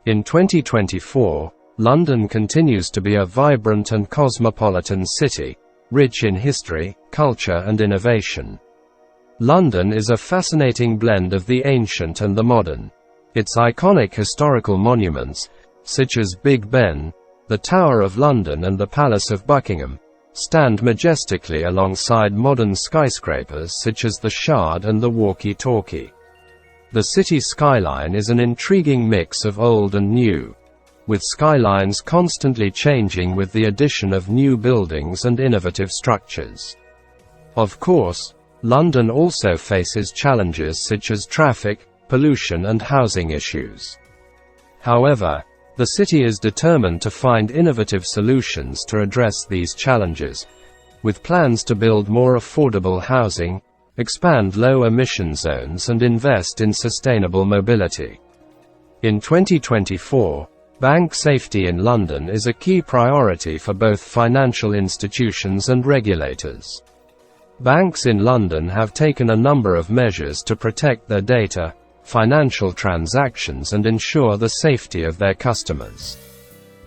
In 2024, London continues to be a vibrant and cosmopolitan city, rich in history, culture and innovation. London is a fascinating blend of the ancient and the modern. Its iconic historical monuments, such as Big Ben, the Tower of London and the Palace of Buckingham, stand majestically alongside modern skyscrapers such as the Shard and the Walkie-Talkie. The city skyline is an intriguing mix of old and new, with skylines constantly changing with the addition of new buildings and innovative structures. Of course, London also faces challenges such as traffic, pollution and housing issues. However, the city is determined to find innovative solutions to address these challenges, with plans to build more affordable housing, expand low-emission zones and invest in sustainable mobility. In 2024, bank safety in London is a key priority for both financial institutions and regulators. Banks in London have taken a number of measures to protect their data, financial transactions and ensure the safety of their customers.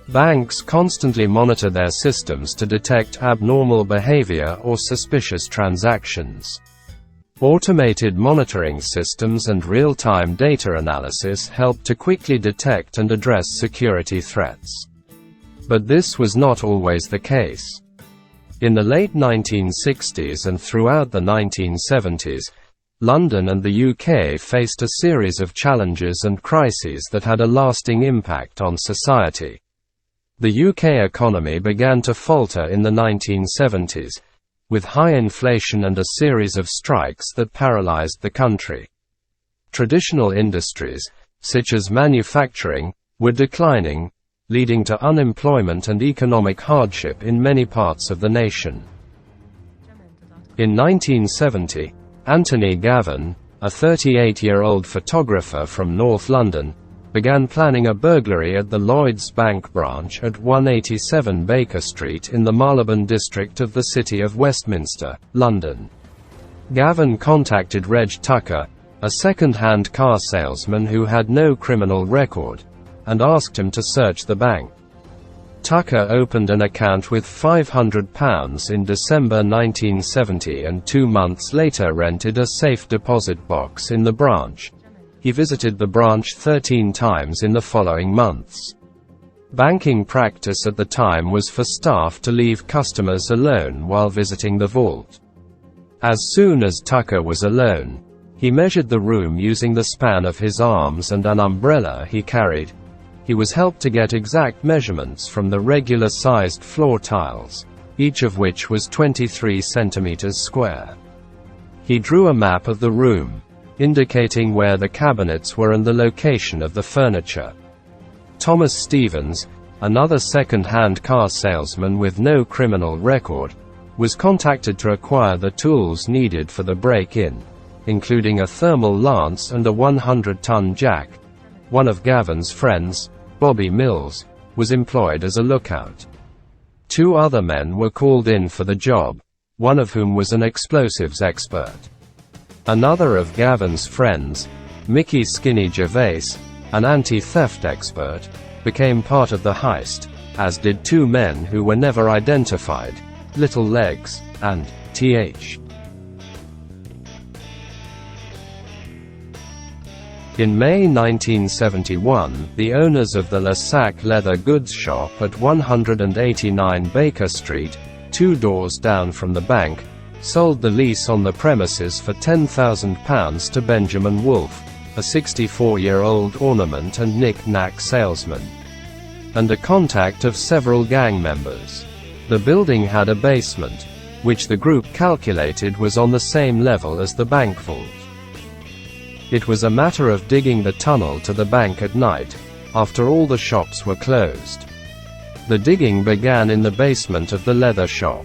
Banks constantly monitor their systems to detect abnormal behavior or suspicious transactions. Automated monitoring systems and real-time data analysis help to quickly detect and address security threats. But this was not always the case. In the late 1960s and throughout the 1970s, London and the UK faced a series of challenges and crises that had a lasting impact on society. The UK economy began to falter in the 1970s, with high inflation and a series of strikes that paralyzed the country. Traditional industries, such as manufacturing, were declining, leading to unemployment and economic hardship in many parts of the nation. In 1970, Anthony Gavin, a 38-year-old photographer from North London, began planning a burglary at the Lloyd Bank branch at 187 Baker Street in the Marylebone district of the City of Westminster, London. Gavin contacted Reg Tucker, a second-hand car salesman who had no criminal record, and asked him to search the bank. Tucker opened an account with £500 in December 1970 and 2 months later rented a safe deposit box in the branch. He visited the branch 13 times in the following months. Banking practice at the time was for staff to leave customers alone while visiting the vault. As soon as Tucker was alone, he measured the room using the span of his arms and an umbrella he carried. He was helped to get exact measurements from the regular-sized floor tiles, each of which was 23 centimeters square. He drew a map of the room, indicating where the cabinets were and the location of the furniture. Thomas Stevens, another second-hand car salesman with no criminal record, was contacted to acquire the tools needed for the break-in, including a thermal lance and a 100-ton jack. One of Gavin's friends, Bobby Mills, was employed as a lookout. 2 other men were called in for the job, one of whom was an explosives expert. Another of Gavin's friends, Mickey Skinny Gervais, an anti-theft expert, became part of the heist, as did 2 men who were never identified, Little Legs, and Th. In May 1971, the owners of the Lassac leather goods shop at 189 Baker Street, 2 doors down from the bank, sold the lease on the premises for £10,000 to Benjamin Wolfe, a 64-year-old ornament and knick-knack salesman, and a contact of several gang members. The building had a basement, which the group calculated was on the same level as the bank vault. It was a matter of digging the tunnel to the bank at night, after all the shops were closed. The digging began in the basement of the leather shop.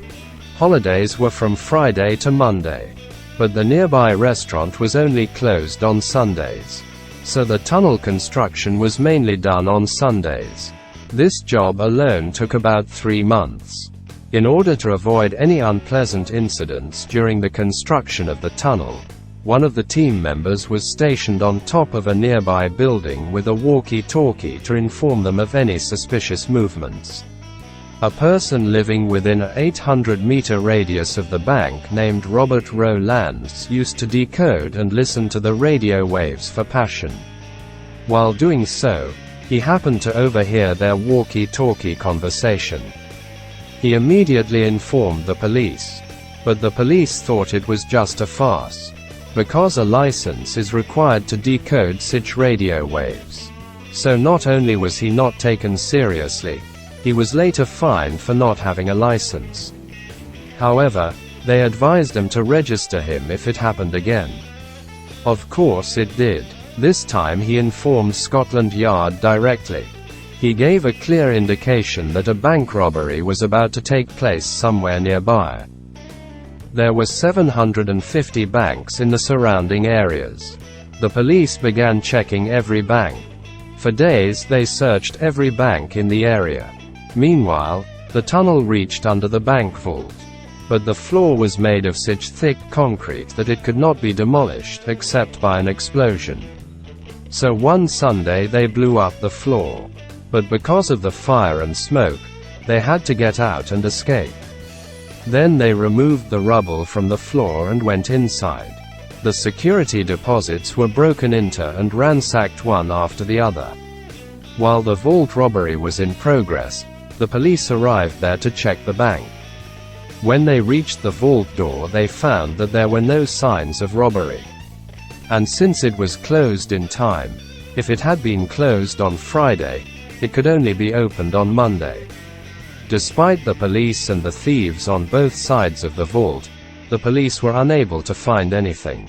Holidays were from Friday to Monday, but the nearby restaurant was only closed on Sundays. So the tunnel construction was mainly done on Sundays. This job alone took about 3 months. In order to avoid any unpleasant incidents during the construction of the tunnel, one of the team members was stationed on top of a nearby building with a walkie-talkie to inform them of any suspicious movements. A person living within an 800-meter radius of the bank named Robert Rowlands used to decode and listen to the radio waves for passion. While doing so, he happened to overhear their walkie-talkie conversation. He immediately informed the police. But the police thought it was just a farce, because a license is required to decode such radio waves. So not only was he not taken seriously, he was later fined for not having a license. However, they advised him to register him if it happened again. Of course it did. This time he informed Scotland Yard directly. He gave a clear indication that a bank robbery was about to take place somewhere nearby. There were 750 banks in the surrounding areas. The police began checking every bank. For days they searched every bank in the area. Meanwhile, the tunnel reached under the bank vault. But the floor was made of such thick concrete that it could not be demolished except by an explosion. So one Sunday they blew up the floor. But because of the fire and smoke, they had to get out and escape. Then they removed the rubble from the floor and went inside. The security deposits were broken into and ransacked one after the other. While the vault robbery was in progress, the police arrived there to check the bank. When they reached the vault door, they found that there were no signs of robbery. And since it was closed in time, if it had been closed on Friday, it could only be opened on Monday. Despite the police and the thieves on both sides of the vault, the police were unable to find anything.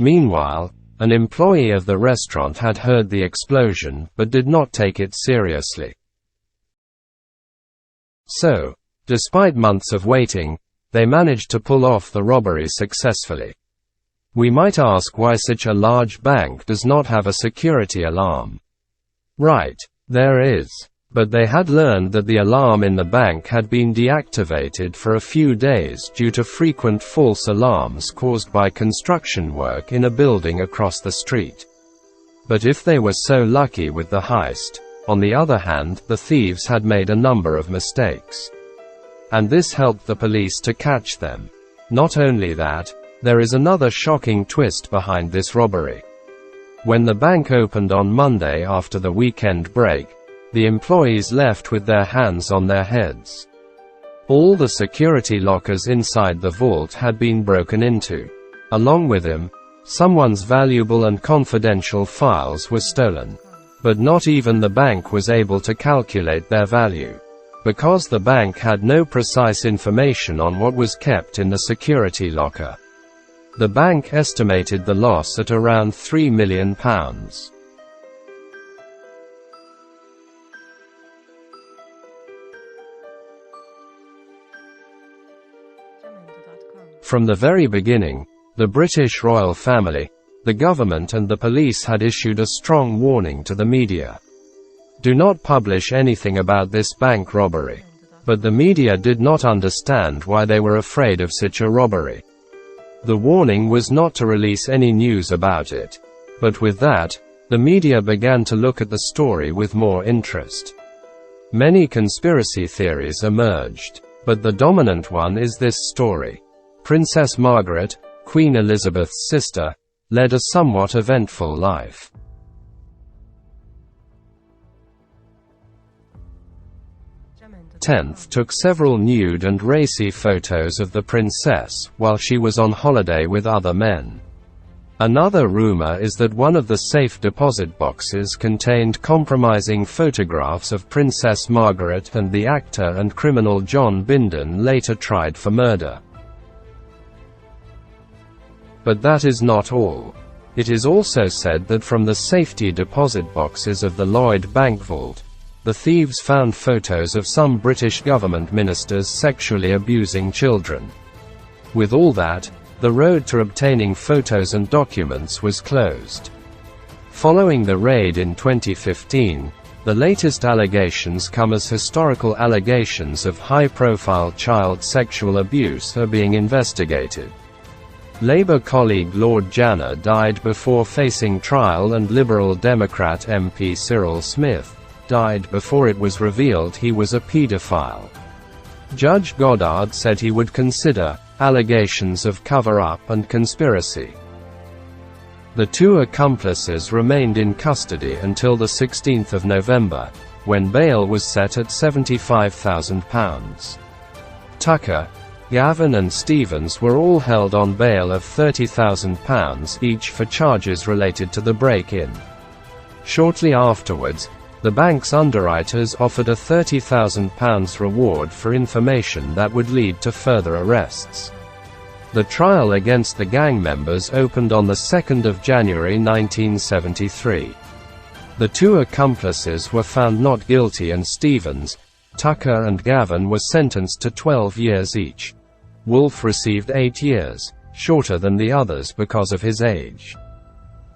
Meanwhile, an employee of the restaurant had heard the explosion, but did not take it seriously. So, despite months of waiting, they managed to pull off the robbery successfully. We might ask why such a large bank does not have a security alarm. Right, there is. But they had learned that the alarm in the bank had been deactivated for a few days due to frequent false alarms caused by construction work in a building across the street. But if they were so lucky with the heist, on the other hand, the thieves had made a number of mistakes. And this helped the police to catch them. Not only that, there is another shocking twist behind this robbery. When the bank opened on Monday after the weekend break, the employees left with their hands on their heads. All the security lockers inside the vault had been broken into. Along with them, someone's valuable and confidential files were stolen. But not even the bank was able to calculate their value, because the bank had no precise information on what was kept in the security locker. The bank estimated the loss at around £3 million. From the very beginning, the British royal family, the government and the police had issued a strong warning to the media. Do not publish anything about this bank robbery. But the media did not understand why they were afraid of such a robbery. The warning was not to release any news about it. But with that, the media began to look at the story with more interest. Many conspiracy theories emerged, but the dominant one is this story. Princess Margaret, Queen Elizabeth's sister, led a somewhat eventful life. Tenth took several nude and racy photos of the princess while she was on holiday with other men. Another rumor is that one of the safe deposit boxes contained compromising photographs of Princess Margaret and the actor and criminal John Bindon, later tried for murder. But that is not all. It is also said that from the safety deposit boxes of the Lloyd Bank vault, the thieves found photos of some British government ministers sexually abusing children. With all that, the road to obtaining photos and documents was closed. Following the raid in 2015, the latest allegations come as historical allegations of high-profile child sexual abuse are being investigated. Labour colleague Lord Janner died before facing trial, and Liberal Democrat MP Cyril Smith died before it was revealed he was a paedophile. Judge Goddard said he would consider allegations of cover-up and conspiracy. The two accomplices remained in custody until the 16th of November, when bail was set at £75,000. Tucker, Gavin and Stevens were all held on bail of £30,000 each for charges related to the break-in. Shortly afterwards, the bank's underwriters offered a £30,000 reward for information that would lead to further arrests. The trial against the gang members opened on the 2nd of January 1973. The two accomplices were found not guilty, and Stevens, Tucker and Gavin were sentenced to 12 years each. Wolfe received 8 years, shorter than the others because of his age.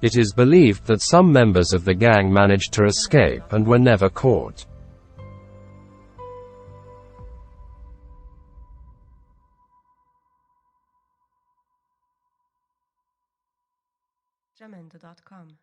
It is believed that some members of the gang managed to escape and were never caught. Jamendo.com